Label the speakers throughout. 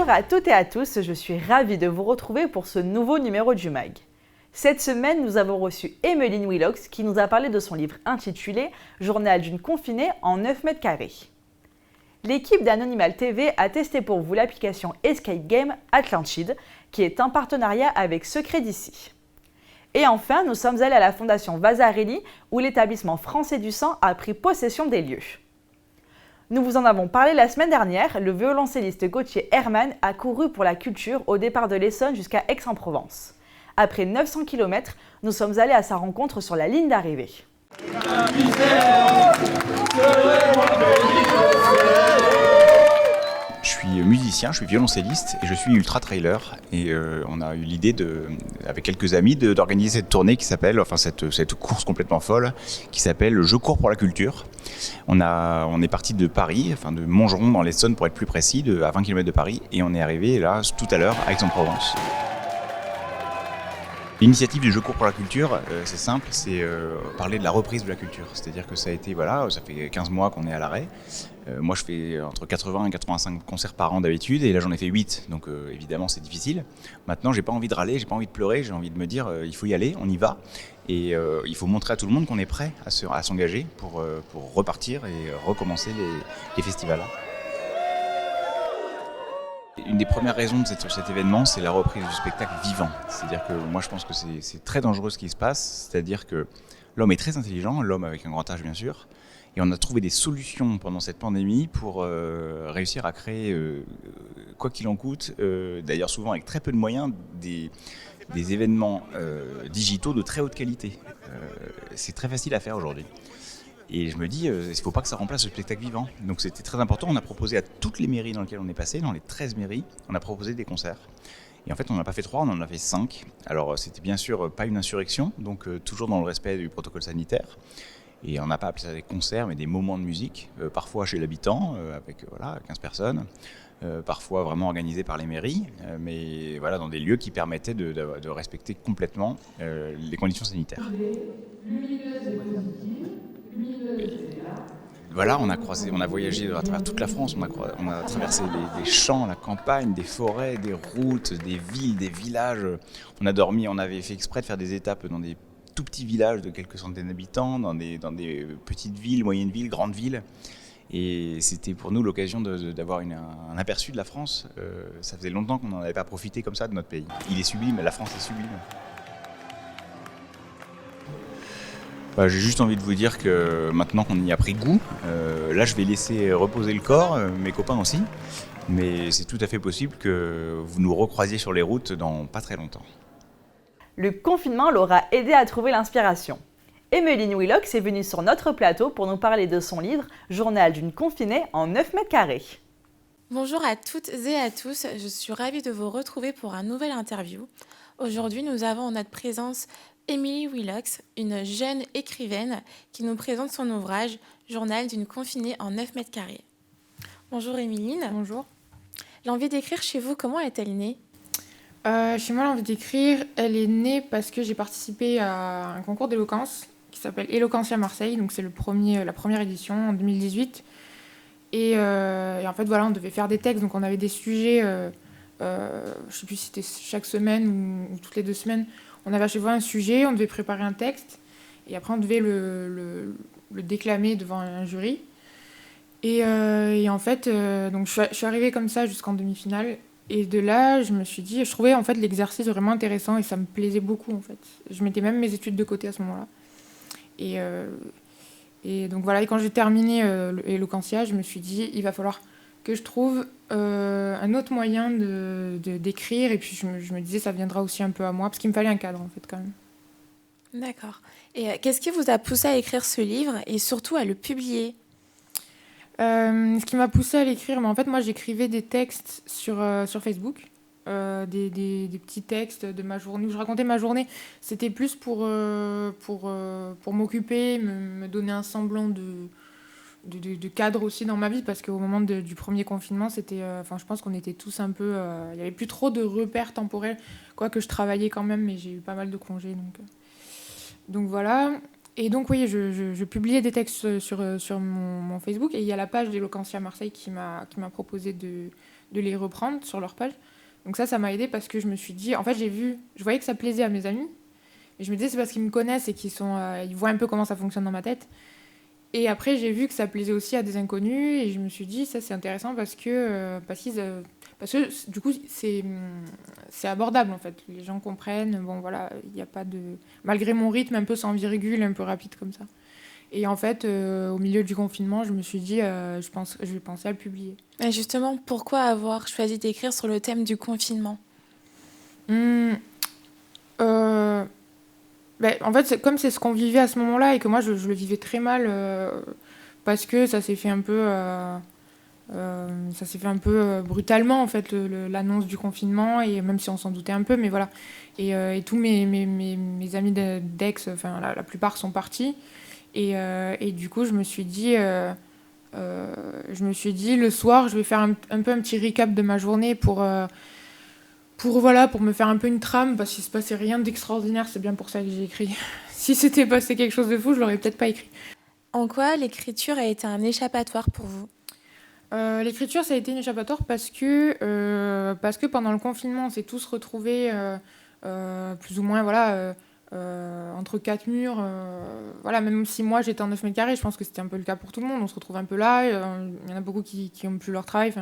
Speaker 1: Bonjour à toutes et à tous, je suis ravie de vous retrouver pour ce nouveau numéro du MAG. Cette semaine, nous avons reçu Emmeline Willox qui nous a parlé de son livre intitulé « Journal d'une confinée en 9 mètres carrés ». L'équipe d'Anonymal TV a testé pour vous l'application Escape Game Atlantide, qui est en partenariat avec Secret d'ici. Et enfin, nous sommes allés à la Fondation Vasarely, où l'établissement français du sang a pris possession des lieux. Nous vous en avons parlé la semaine dernière, le violoncelliste Gauthier Hermann a couru pour la culture au départ de l'Essonne jusqu'à Aix-en-Provence. Après 900 km, nous sommes allés à sa rencontre sur la ligne d'arrivée.
Speaker 2: Je suis musicien, je suis violoncelliste et je suis ultra-trailer. Et on a eu l'idée, avec quelques amis, d'organiser cette tournée qui s'appelle, cette course complètement folle, qui s'appelle « Je cours pour la culture ». On est parti de Paris, de Montgeron dans l'Essonne pour être plus précis, à 20 km de Paris, et on est arrivé là tout à l'heure à Aix-en-Provence. L'initiative du Je cours pour la culture, c'est simple, c'est parler de la reprise de la culture. C'est-à-dire que ça fait 15 mois qu'on est à l'arrêt. Moi, je fais entre 80 et 85 concerts par an d'habitude, et là, j'en ai fait 8. Donc, évidemment, c'est difficile. Maintenant, j'ai pas envie de râler, j'ai pas envie de pleurer, j'ai envie de me dire, il faut y aller, on y va. Et il faut montrer à tout le monde qu'on est prêt à s'engager pour repartir et recommencer les festivals. Une des premières raisons de cet événement, c'est la reprise du spectacle vivant. C'est-à-dire que moi, je pense que c'est très dangereux ce qui se passe. C'est-à-dire que l'homme est très intelligent, l'homme avec un grand H bien sûr, et on a trouvé des solutions pendant cette pandémie pour réussir à créer, quoi qu'il en coûte, d'ailleurs souvent avec très peu de moyens, des événements digitaux de très haute qualité. C'est très facile à faire aujourd'hui. Et je me dis, il ne faut pas que ça remplace le spectacle vivant. Donc c'était très important. On a proposé à toutes les mairies dans lesquelles on est passé, dans les 13 mairies, on a proposé des concerts. Et en fait, on n'en a pas fait 3, on en a fait 5. Alors c'était bien sûr pas une insurrection, donc toujours dans le respect du protocole sanitaire. Et on n'a pas appelé ça des concerts, mais des moments de musique, parfois chez l'habitant, avec 15 personnes. Parfois vraiment organisés par les mairies, mais voilà, dans des lieux qui permettaient de respecter complètement les conditions sanitaires. Voilà, on a voyagé à travers toute la France, on a traversé des champs, la campagne, des forêts, des routes, des villes, des villages. On avait fait exprès de faire des étapes dans des tout petits villages de quelques centaines d'habitants, dans des petites villes, moyennes villes, grandes villes. Et c'était pour nous l'occasion d'avoir un aperçu de la France. Ça faisait longtemps qu'on n'en avait pas profité comme ça de notre pays. Il est sublime, la France est sublime. J'ai juste envie de vous dire que maintenant qu'on y a pris goût, là je vais laisser reposer le corps, mes copains aussi, mais c'est tout à fait possible que vous nous recroisiez sur les routes dans pas très longtemps.
Speaker 1: Le confinement l'aura aidé à trouver l'inspiration. Emmeline Willox est venue sur notre plateau pour nous parler de son livre « Journal d'une confinée en 9 mètres carrés ».
Speaker 3: Bonjour à toutes et à tous, je suis ravie de vous retrouver pour un nouvel interview. Aujourd'hui, nous avons en notre présence Emmeline Willox, une jeune écrivaine qui nous présente son ouvrage « Journal d'une confinée en 9 mètres carrés ». Bonjour Emmeline.
Speaker 4: Bonjour.
Speaker 3: L'envie d'écrire chez vous, comment est-elle née ?
Speaker 4: Chez moi, l'envie d'écrire, elle est née parce que j'ai participé à un concours d'éloquence qui s'appelle Éloquentia Marseille, donc c'est la première édition en 2018. Et en fait, voilà, on devait faire des textes, donc on avait des sujets, je ne sais plus si c'était chaque semaine ou toutes les 2 semaines. On avait à chaque fois un sujet, on devait préparer un texte, et après on devait le déclamer devant un jury. Et en fait, donc je suis arrivée comme ça jusqu'en demi-finale. Et de là, je trouvais en fait l'exercice vraiment intéressant et ça me plaisait beaucoup en fait. Je mettais même mes études de côté à ce moment-là. Et donc voilà, et quand j'ai terminé Éloquentia, je me suis dit, il va falloir que je trouve un autre moyen d'écrire. Et puis je me disais, ça viendra aussi un peu à moi, parce qu'il me fallait un cadre en fait quand même.
Speaker 3: D'accord. Et qu'est-ce qui vous a poussé à écrire ce livre et surtout à le publier ?
Speaker 4: Ce qui m'a poussée à l'écrire, mais en fait, moi, j'écrivais des textes sur Facebook, des petits textes de ma journée, où je racontais ma journée. C'était plus pour m'occuper, me donner un semblant de cadre aussi dans ma vie, parce qu'au moment du premier confinement, c'était, je pense qu'on était tous un peu... Il n'y avait plus trop de repères temporels, quoique je travaillais quand même, mais j'ai eu pas mal de congés. Donc voilà... Et donc, oui, je publiais des textes sur mon Facebook. Et il y a la page d'Éloquentia Marseille qui m'a proposé de de les reprendre sur leur page. Donc ça m'a aidé parce que je me suis dit, en fait, je voyais que ça plaisait à mes amis. Et je me disais, c'est parce qu'ils me connaissent et ils voient un peu comment ça fonctionne dans ma tête. Et après, j'ai vu que ça plaisait aussi à des inconnus. Et je me suis dit, ça, c'est intéressant parce que du coup, c'est abordable, en fait. Les gens comprennent. Bon, voilà, il n'y a pas de... Malgré mon rythme un peu sans virgule, un peu rapide comme ça. Et en fait, au milieu du confinement, je me suis dit, je vais penser à le publier.
Speaker 3: Et justement, pourquoi avoir choisi d'écrire sur le thème du confinement ?
Speaker 4: En fait, comme c'est ce qu'on vivait à ce moment-là et que moi, je le vivais très mal parce que ça s'est fait un peu... brutalement, en fait, l'annonce du confinement, et même si on s'en doutait un peu, mais voilà. Et tous mes amis d'ex, enfin, la plupart sont partis. Et du coup, je me suis dit, le soir, je vais faire un peu un petit recap de ma journée pour me faire un peu une trame, parce qu'il se passait rien d'extraordinaire, c'est bien pour ça que j'ai écrit. Si c'était passé quelque chose de fou, je l'aurais peut-être pas écrit.
Speaker 3: En quoi l'écriture a été un échappatoire pour vous ?
Speaker 4: L'écriture, ça a été une échappatoire parce que pendant le confinement, on s'est tous retrouvés plus ou moins, voilà, entre quatre murs. Voilà, même si moi j'étais en 9 mètres carrés, je pense que c'était un peu le cas pour tout le monde. On se retrouve un peu là, il y en a beaucoup qui n'ont plus leur travail.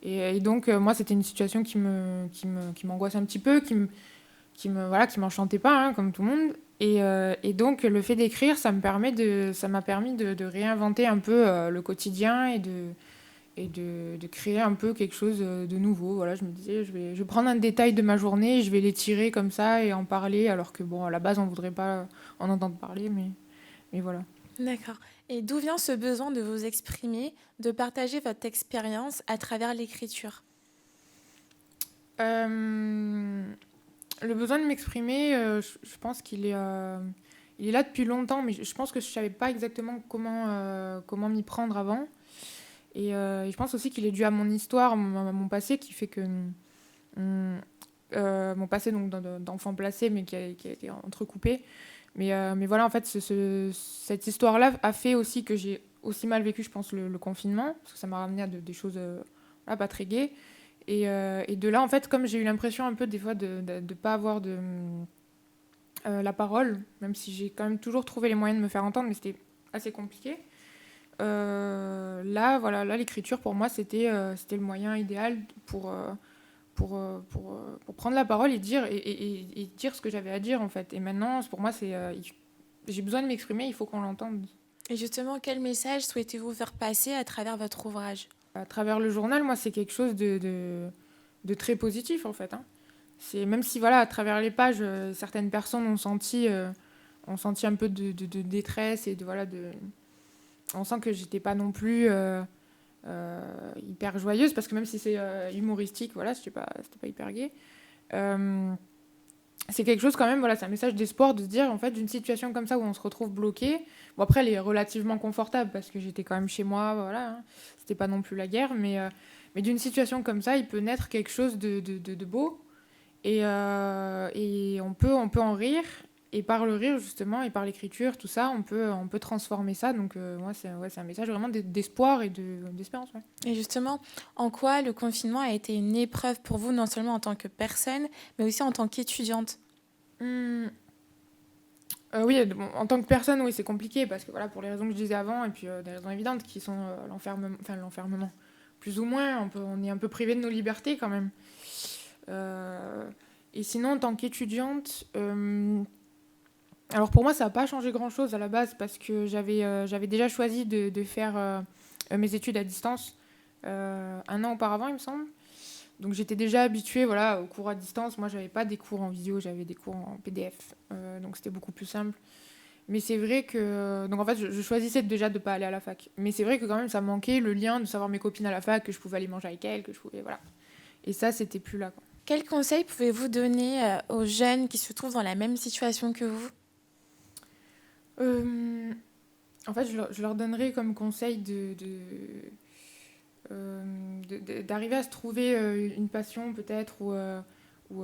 Speaker 4: Et donc, moi, c'était une situation qui m'angoisse un petit peu, qui m'enchantait pas, hein, comme tout le monde. Et donc, le fait d'écrire, ça m'a permis de réinventer un peu le quotidien et de créer un peu quelque chose de nouveau. Voilà, je me disais, je vais prendre un détail de ma journée, je vais l'étirer comme ça et en parler, alors que, bon, à la base, on voudrait pas en entendre parler, mais voilà.
Speaker 3: D'accord. Et d'où vient ce besoin de vous exprimer, de partager votre expérience à travers l'écriture ?
Speaker 4: Le besoin de m'exprimer, je pense qu'il est là depuis longtemps, mais je pense que je ne savais pas exactement comment m'y prendre avant. Et je pense aussi qu'il est dû à mon histoire, à mon passé, qui fait que mon passé donc, d'enfant placé, mais qui a été entrecoupé. Mais voilà, en fait, cette histoire-là a fait aussi que j'ai aussi mal vécu, je pense, le confinement, parce que ça m'a ramené à des choses pas très gaies. Et de là, en fait, comme j'ai eu l'impression un peu des fois de ne pas avoir la parole, même si j'ai quand même toujours trouvé les moyens de me faire entendre, mais c'était assez compliqué. Là, l'écriture, pour moi, c'était le moyen idéal pour prendre la parole et dire ce que j'avais à dire, en fait. Et maintenant, pour moi, j'ai besoin de m'exprimer, il faut qu'on l'entende.
Speaker 3: Et justement, quel message souhaitez-vous faire passer à travers votre ouvrage ?
Speaker 4: À travers le journal, moi, c'est quelque chose de très positif, en fait. Hein. Même si, voilà, à travers les pages, certaines personnes ont senti un peu de détresse et on sent que j'étais pas non plus hyper joyeuse, parce que même si c'est humoristique, voilà, c'était pas hyper gai. C'est quelque chose quand même, voilà, c'est un message d'espoir de se dire, en fait, d'une situation comme ça où on se retrouve bloqué. Bon, après, elle est relativement confortable parce que j'étais quand même chez moi, voilà, hein. C'était pas non plus la guerre, mais d'une situation comme ça, il peut naître quelque chose de beau, et on peut en rire, et par le rire, justement, et par l'écriture, tout ça, on peut transformer ça. Donc, moi, c'est un message vraiment d'espoir et d'espérance. Ouais.
Speaker 3: Et justement, en quoi le confinement a été une épreuve pour vous, non seulement en tant que personne, mais aussi en tant qu'étudiante ?
Speaker 4: Oui, en tant que personne, oui, c'est compliqué, parce que voilà, pour les raisons que je disais avant, et puis des raisons évidentes qui sont l'enfermement. Plus ou moins, on est un peu privé de nos libertés quand même. Et sinon, en tant qu'étudiante, alors pour moi, ça n'a pas changé grand-chose à la base, parce que j'avais déjà choisi de faire mes études à distance 1 an auparavant, il me semble. Donc j'étais déjà habituée, voilà, aux cours à distance. Moi, j'avais pas des cours en visio, j'avais des cours en PDF. Donc c'était beaucoup plus simple. Mais c'est vrai que... Donc en fait, je choisissais déjà de pas aller à la fac. Mais c'est vrai que quand même, ça manquait le lien de savoir mes copines à la fac, que je pouvais aller manger avec elles, que je pouvais... Voilà. Et ça, c'était plus là, quoi.
Speaker 3: Quels conseils pouvez-vous donner aux jeunes qui se trouvent dans la même situation que vous ?
Speaker 4: En fait, je leur donnerais comme conseil d'arriver à se trouver une passion peut-être, ou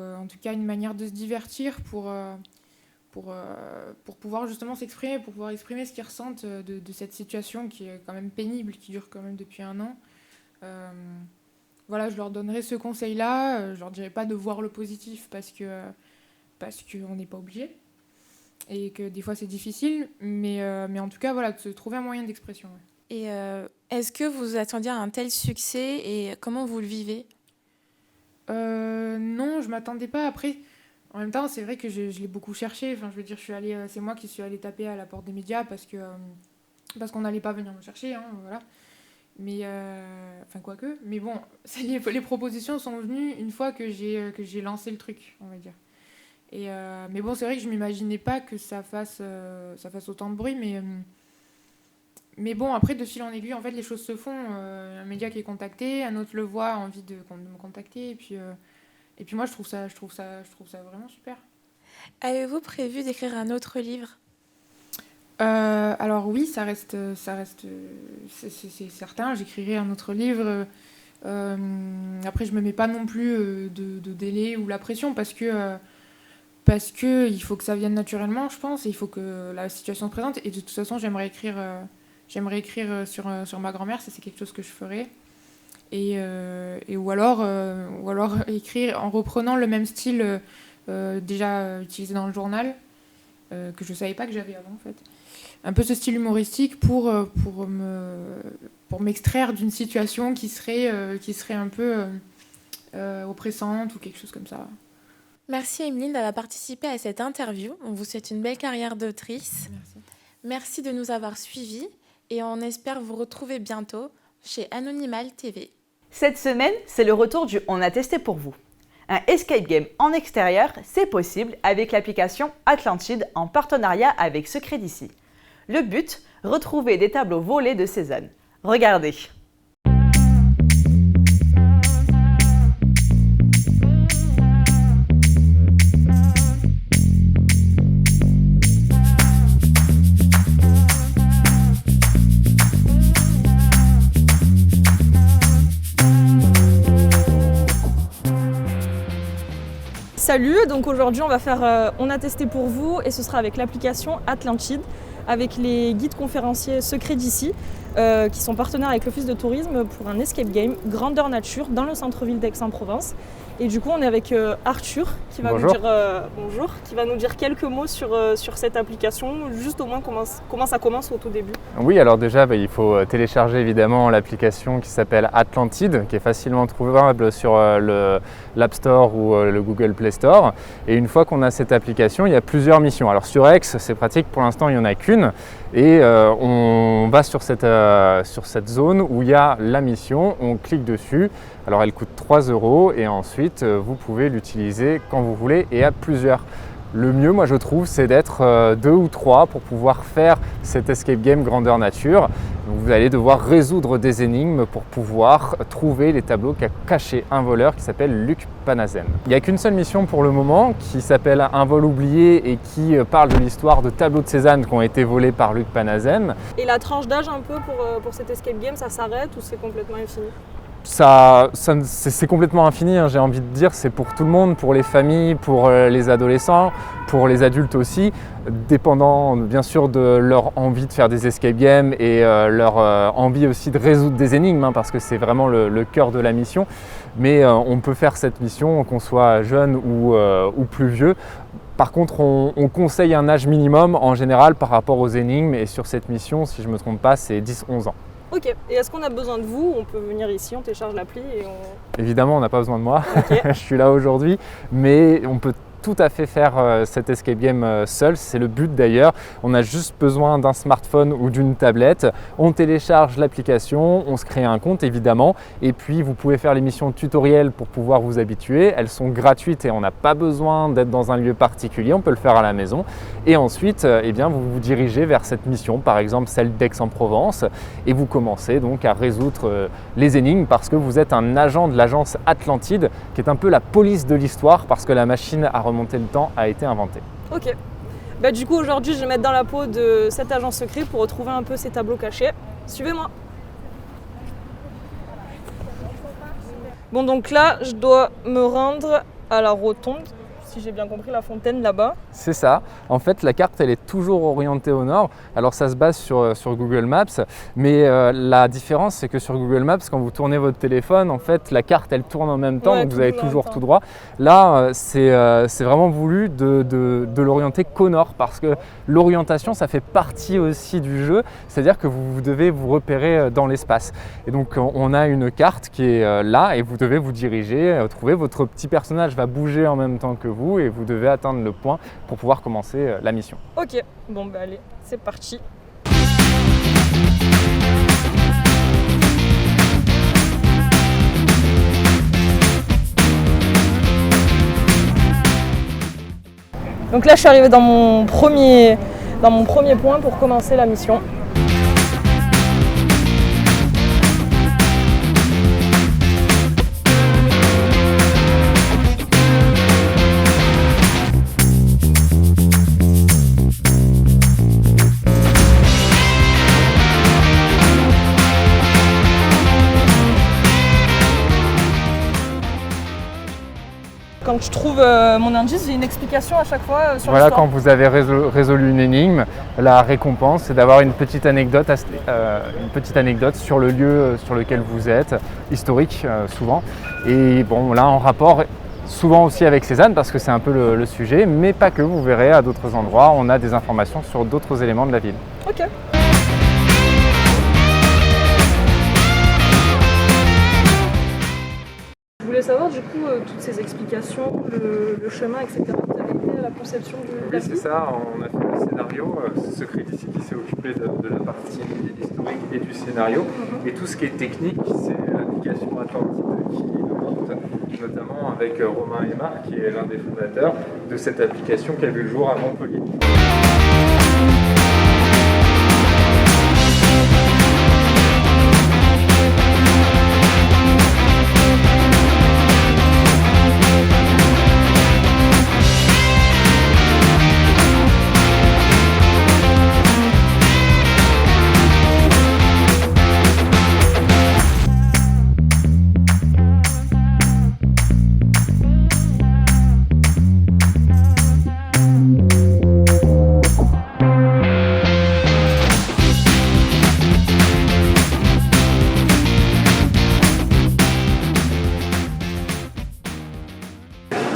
Speaker 4: en tout cas une manière de se divertir pour pouvoir justement s'exprimer, pour pouvoir exprimer ce qu'ils ressentent de cette situation qui est quand même pénible, qui dure quand même depuis 1 an. voilà, je leur donnerais ce conseil-là. Je leur dirais pas de voir le positif parce qu'on n'est pas obligé et que des fois c'est difficile, mais en tout cas, voilà, de se trouver un moyen d'expression. Ouais.
Speaker 3: Et est-ce que vous attendiez à un tel succès et comment vous le vivez?
Speaker 4: Non, je m'attendais pas. Après, en même temps, c'est vrai que je l'ai beaucoup cherché. Enfin, je veux dire, c'est moi qui suis allée taper à la porte des médias parce qu'on n'allait pas venir me chercher, hein, voilà. Mais enfin quoique. Mais bon, les propositions sont venues une fois que j'ai lancé le truc, on va dire. Et mais bon, c'est vrai que je m'imaginais pas que ça fasse autant de bruit, mais bon, après, de fil en aiguille, en fait, les choses se font. Un média qui est contacté, un autre le voit, a envie de me contacter, et puis moi, je trouve ça vraiment super.
Speaker 3: Avez-vous prévu d'écrire un autre livre?
Speaker 4: Alors oui, ça reste, c'est certain. J'écrirai un autre livre. Après, je me mets pas non plus de délai ou la pression parce que il faut que ça vienne naturellement, je pense, et il faut que la situation se présente. Et de toute façon, j'aimerais écrire sur ma grand-mère, ça c'est quelque chose que je ferai. Et ou alors écrire en reprenant le même style déjà utilisé dans le journal, que je savais pas que j'avais avant en fait. Un peu ce style humoristique pour m'extraire d'une situation qui serait un peu oppressante ou quelque chose comme ça.
Speaker 3: Merci Emeline d'avoir participé à cette interview. On vous souhaite une belle carrière d'autrice.
Speaker 4: Merci.
Speaker 3: Merci de nous avoir suivis et on espère vous retrouver bientôt chez Anonymal TV.
Speaker 1: Cette semaine, c'est le retour du On a testé pour vous. Un escape game en extérieur, c'est possible avec l'application Atlantide en partenariat avec Secret d'ici. Le but, retrouver des tableaux volés de Cézanne. Regardez.
Speaker 5: Salut, donc aujourd'hui on va faire On a testé pour vous et ce sera avec l'application Atlantide, avec les guides conférenciers Secret d'ici qui sont partenaires avec l'Office de tourisme pour un escape game grandeur nature dans le centre-ville d'Aix-en-Provence. Et du coup on est avec Arthur qui va nous dire bonjour, qui va nous dire quelques mots sur cette application, juste au moins comment ça commence au tout début.
Speaker 6: Oui, alors déjà il faut télécharger évidemment l'application qui s'appelle Atlantide, qui est facilement trouvable sur l'App Store ou le Google Play Store. Et une fois qu'on a cette application, il y a plusieurs missions. Alors sur Aix, c'est pratique, pour l'instant il n'y en a qu'une. Et on va sur cette zone où il y a la mission, on clique dessus. Alors elle coûte 3 € et ensuite vous pouvez l'utiliser quand vous voulez et à plusieurs. Le mieux, moi je trouve, c'est d'être 2 ou 3 pour pouvoir faire cet escape game grandeur nature. Donc, vous allez devoir résoudre des énigmes pour pouvoir trouver les tableaux qu'a caché un voleur qui s'appelle Luc Panazen. Il n'y a qu'une seule mission pour le moment qui s'appelle Un vol oublié et qui parle de l'histoire de tableaux de Cézanne qui ont été volés par Luc Panazen.
Speaker 5: Et la tranche d'âge un peu pour cet escape game, ça s'arrête ou c'est complètement infini ?
Speaker 6: C'est complètement infini, hein, j'ai envie de dire, c'est pour tout le monde, pour les familles, pour les adolescents, pour les adultes aussi, dépendant bien sûr de leur envie de faire des escape games et leur envie aussi de résoudre des énigmes, hein, parce que c'est vraiment le cœur de la mission. Mais on peut faire cette mission qu'on soit jeune ou plus vieux. Par contre, on conseille un âge minimum en général par rapport aux énigmes et sur cette mission, si je ne me trompe pas, c'est 10-11 ans.
Speaker 5: Ok, et est-ce qu'on a besoin de vous? On peut venir ici, on télécharge l'appli et on...
Speaker 6: Évidemment, on n'a pas besoin de moi,
Speaker 5: Okay.
Speaker 6: Je suis là aujourd'hui, mais on peut tout à fait faire cet escape game seul, c'est le but d'ailleurs. On a juste besoin d'un smartphone ou d'une tablette, on télécharge l'application, on se crée un compte évidemment, et puis vous pouvez faire les missions tutoriels pour pouvoir vous habituer. Elles sont gratuites et on n'a pas besoin d'être dans un lieu particulier, on peut le faire à la maison. Et ensuite, eh bien, vous vous dirigez vers cette mission, par exemple celle d'Aix-en-Provence, et vous commencez donc à résoudre les énigmes parce que vous êtes un agent de l'agence Atlantide, qui est un peu la police de l'histoire parce que la machine à remonter le temps a été inventée.
Speaker 5: Ok. Bah, du coup, aujourd'hui, je vais mettre dans la peau de cet agent secret pour retrouver un peu ces tableaux cachés. Suivez-moi. Bon, donc là, je dois me rendre à la rotonde, si j'ai bien compris, la fontaine là-bas.
Speaker 6: C'est ça. En fait, la carte, elle est toujours orientée au nord. Alors, ça se base sur Google Maps, mais la différence, c'est que sur Google Maps, quand vous tournez votre téléphone, en fait, la carte, elle tourne en même temps,
Speaker 5: Ouais,
Speaker 6: donc vous avez
Speaker 5: toujours en
Speaker 6: toujours
Speaker 5: même
Speaker 6: tout droit. Là, c'est vraiment voulu de l'orienter qu'au nord, parce que l'orientation, ça fait partie aussi du jeu, c'est-à-dire que vous devez vous repérer dans l'espace. Et donc, on a une carte qui est là, et vous devez vous diriger, trouver votre petit personnage va bouger en même temps que vous, et vous devez atteindre le point pour pouvoir commencer la mission.
Speaker 5: Ok, bon bah allez, c'est parti. Donc là je suis arrivée dans mon premier point pour commencer la mission. Quand je trouve mon indice, j'ai une explication à chaque fois sur
Speaker 6: Voilà,
Speaker 5: l'histoire.
Speaker 6: quand vous avez résolu une énigme, la récompense, c'est d'avoir une petite anecdote sur le lieu sur lequel vous êtes, historique souvent. Et bon, là en rapport souvent aussi avec Cézanne, parce que c'est un peu le sujet, mais pas que, vous verrez à d'autres endroits, on a des informations sur d'autres éléments de la ville.
Speaker 5: Ok. Je voulais savoir du coup toutes ces explications, le chemin, etc. Vous avez aidé à la conception de
Speaker 6: Oui,
Speaker 5: l'appli?
Speaker 6: c'est ça, on a fait le scénario, c'est ce crédit ici qui s'est occupé de la partie historique et du scénario. Et tout ce qui est technique, c'est l'application Atlantide qui le porte, notamment avec Romain Aymar, qui est l'un des fondateurs de cette application qui a vu le jour à Montpellier.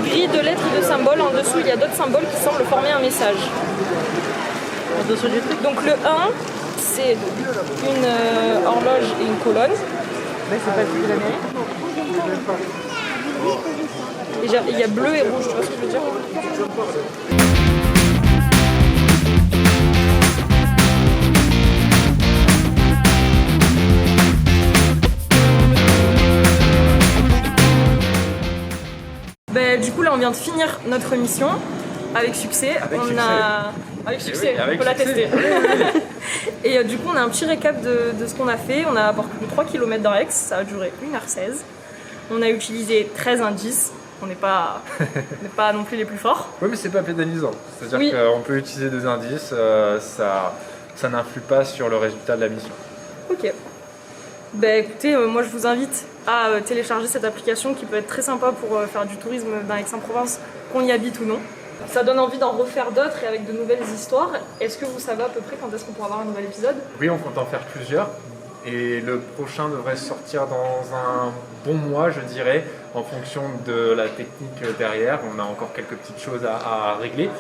Speaker 5: Grille de lettres et de symboles, en dessous il y a d'autres symboles qui semblent former un message. En dessous du truc. Donc le 1, c'est une horloge et une colonne.
Speaker 1: C'est pas celui de l'Amérique.
Speaker 5: Et il y a bleu et rouge, tu vois ce que je veux dire? Du coup là on vient de finir notre mission avec succès. Avec succès,
Speaker 6: oui, avec
Speaker 5: on peut la
Speaker 6: succès.
Speaker 5: tester. Et du coup on a un petit récap de ce qu'on a fait. On a parcouru 3 km dans Aix, ça a duré 1h16. On a utilisé 13 indices. On n'est pas non plus les plus forts.
Speaker 6: Oui, mais c'est pas pénalisant. C'est-à-dire
Speaker 5: Oui.
Speaker 6: qu'on peut utiliser des indices, ça n'influe pas sur le résultat de la mission.
Speaker 5: Ok. Écoutez, moi je vous invite à télécharger cette application qui peut être très sympa pour faire du tourisme dans Aix-en-Provence, qu'on y habite ou non. Ça donne envie d'en refaire d'autres et avec de nouvelles histoires. Est-ce que vous savez à peu près quand est-ce qu'on pourra avoir un nouvel épisode?
Speaker 6: Oui, on compte en faire plusieurs. Et le prochain devrait sortir dans un bon mois, je dirais, en fonction de la technique derrière. On a encore quelques petites choses à régler.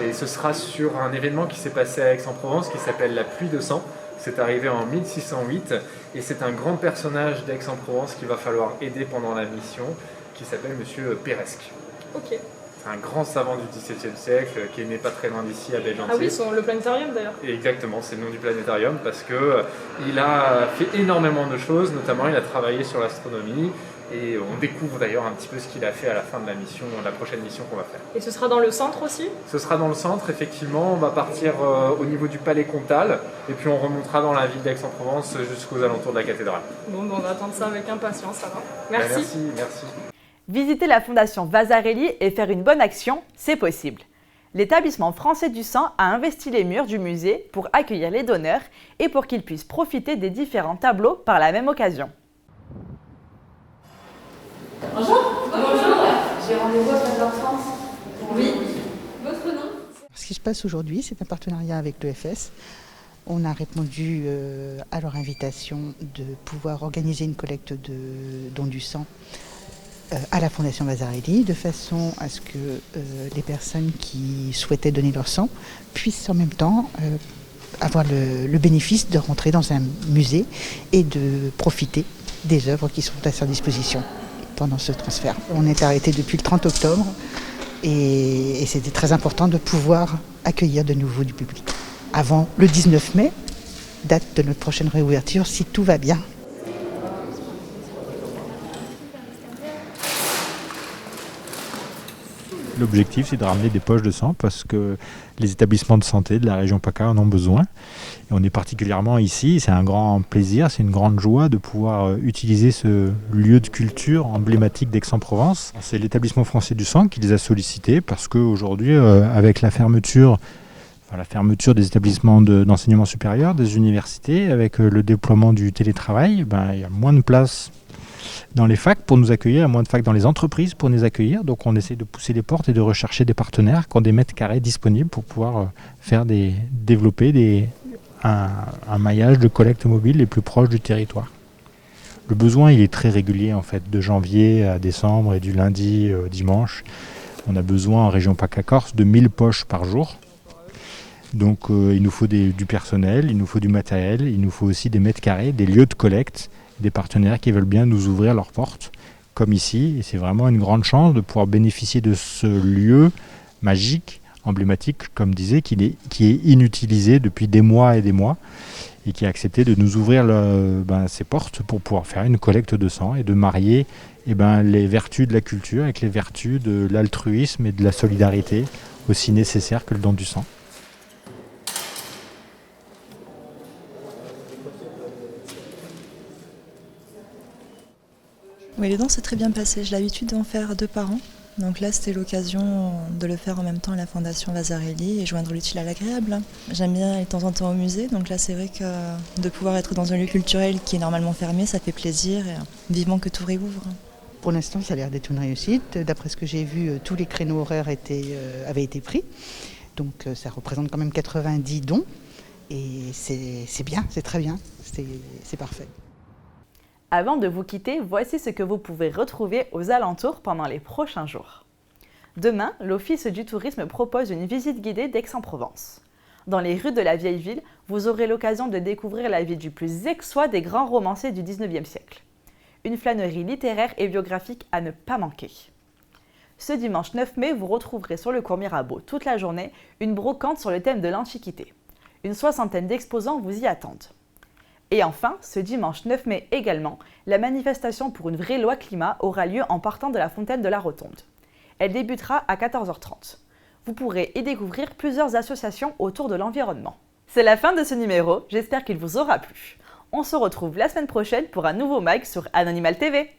Speaker 6: Et ce sera sur un événement qui s'est passé à Aix-en-Provence qui s'appelle la pluie de sang. C'est arrivé en 1608 et c'est un grand personnage d'Aix-en-Provence qu'il va falloir aider pendant la mission qui s'appelle Monsieur Péresque.
Speaker 5: Ok.
Speaker 6: C'est un grand savant du XVIIe siècle qui est né pas très loin d'ici à Belgentil.
Speaker 5: Ah oui, le planétarium d'ailleurs.
Speaker 6: Et exactement, c'est le nom du planétarium parce qu'il a fait énormément de choses, notamment il a travaillé sur l'astronomie et on découvre d'ailleurs un petit peu ce qu'il a fait à la fin de la mission, la prochaine mission qu'on va faire.
Speaker 5: Et ce sera dans le centre aussi?
Speaker 6: Ce sera dans le centre, effectivement, on va partir au niveau du palais comtal et puis on remontera dans la ville d'Aix-en-Provence jusqu'aux alentours de la cathédrale.
Speaker 5: Bon, on va attendre ça avec impatience, ça va. Merci.
Speaker 6: Merci.
Speaker 1: Visiter la Fondation Vasarely et faire une bonne action, c'est possible. L'établissement français du sang a investi les murs du musée pour accueillir les donneurs et pour qu'ils puissent profiter des différents tableaux par la même occasion.
Speaker 7: Bonjour. Bonjour. J'ai rendez-vous à 13h30. qui se passe aujourd'hui, c'est un partenariat avec l'EFS. On a répondu à leur invitation de pouvoir organiser une collecte de dons du sang à la Fondation Vasarely, de façon à ce que les personnes qui souhaitaient donner leur sang puissent en même temps avoir le bénéfice de rentrer dans un musée et de profiter des œuvres qui sont à leur disposition pendant ce transfert. On est arrêté depuis le 30 octobre et c'était très important de pouvoir accueillir de nouveau du public avant le 19 mai, date de notre prochaine réouverture, si tout va bien.
Speaker 8: L'objectif, c'est de ramener des poches de sang parce que les établissements de santé de la région PACA en ont besoin. Et on est particulièrement ici, c'est un grand plaisir, c'est une grande joie de pouvoir utiliser ce lieu de culture emblématique d'Aix-en-Provence. C'est l'établissement français du sang qui les a sollicités parce qu'aujourd'hui, avec la fermeture des établissements d'enseignement supérieur, des universités, avec le déploiement du télétravail, il y a moins de place dans les facs pour nous accueillir, moins de facs dans les entreprises pour nous accueillir. Donc on essaie de pousser les portes et de rechercher des partenaires qui ont des mètres carrés disponibles pour pouvoir développer un maillage de collecte mobile les plus proches du territoire. Le besoin, il est très régulier en fait, de janvier à décembre et du lundi au dimanche. On a besoin en région PACA-Corse de 1000 poches par jour. Donc il nous faut du personnel, il nous faut du matériel, il nous faut aussi des mètres carrés, des lieux de collecte, des partenaires qui veulent bien nous ouvrir leurs portes, comme ici. Et c'est vraiment une grande chance de pouvoir bénéficier de ce lieu magique, emblématique, comme disait, qui est inutilisé depuis des mois et qui a accepté de nous ouvrir ses portes pour pouvoir faire une collecte de sang et de marier les vertus de la culture avec les vertus de l'altruisme et de la solidarité, aussi nécessaires que le don du sang.
Speaker 9: Oui, le don s'est très bien passé. J'ai l'habitude d'en faire 2 par an. Donc là, c'était l'occasion de le faire en même temps à la Fondation Vasarely et joindre l'utile à l'agréable. J'aime bien aller de temps en temps au musée. Donc là, c'est vrai que de pouvoir être dans un lieu culturel qui est normalement fermé, ça fait plaisir et vivement que tout réouvre.
Speaker 7: Pour l'instant, ça a l'air d'être une réussite. D'après ce que j'ai vu, tous les créneaux horaires avaient été pris. Donc ça représente quand même 90 dons. Et c'est bien, c'est très bien, c'est parfait.
Speaker 1: Avant de vous quitter, voici ce que vous pouvez retrouver aux alentours pendant les prochains jours. Demain, l'Office du tourisme propose une visite guidée d'Aix-en-Provence. Dans les rues de la vieille ville, vous aurez l'occasion de découvrir la vie du plus aixois des grands romanciers du XIXe siècle. Une flânerie littéraire et biographique à ne pas manquer. Ce dimanche 9 mai, vous retrouverez sur le cours Mirabeau toute la journée une brocante sur le thème de l'Antiquité. Une 60aine d'exposants vous y attendent. Et enfin, ce dimanche 9 mai également, la manifestation pour une vraie loi climat aura lieu en partant de la fontaine de la Rotonde. Elle débutera à 14h30. Vous pourrez y découvrir plusieurs associations autour de l'environnement. C'est la fin de ce numéro, j'espère qu'il vous aura plu. On se retrouve la semaine prochaine pour un nouveau mag sur Anonymal TV.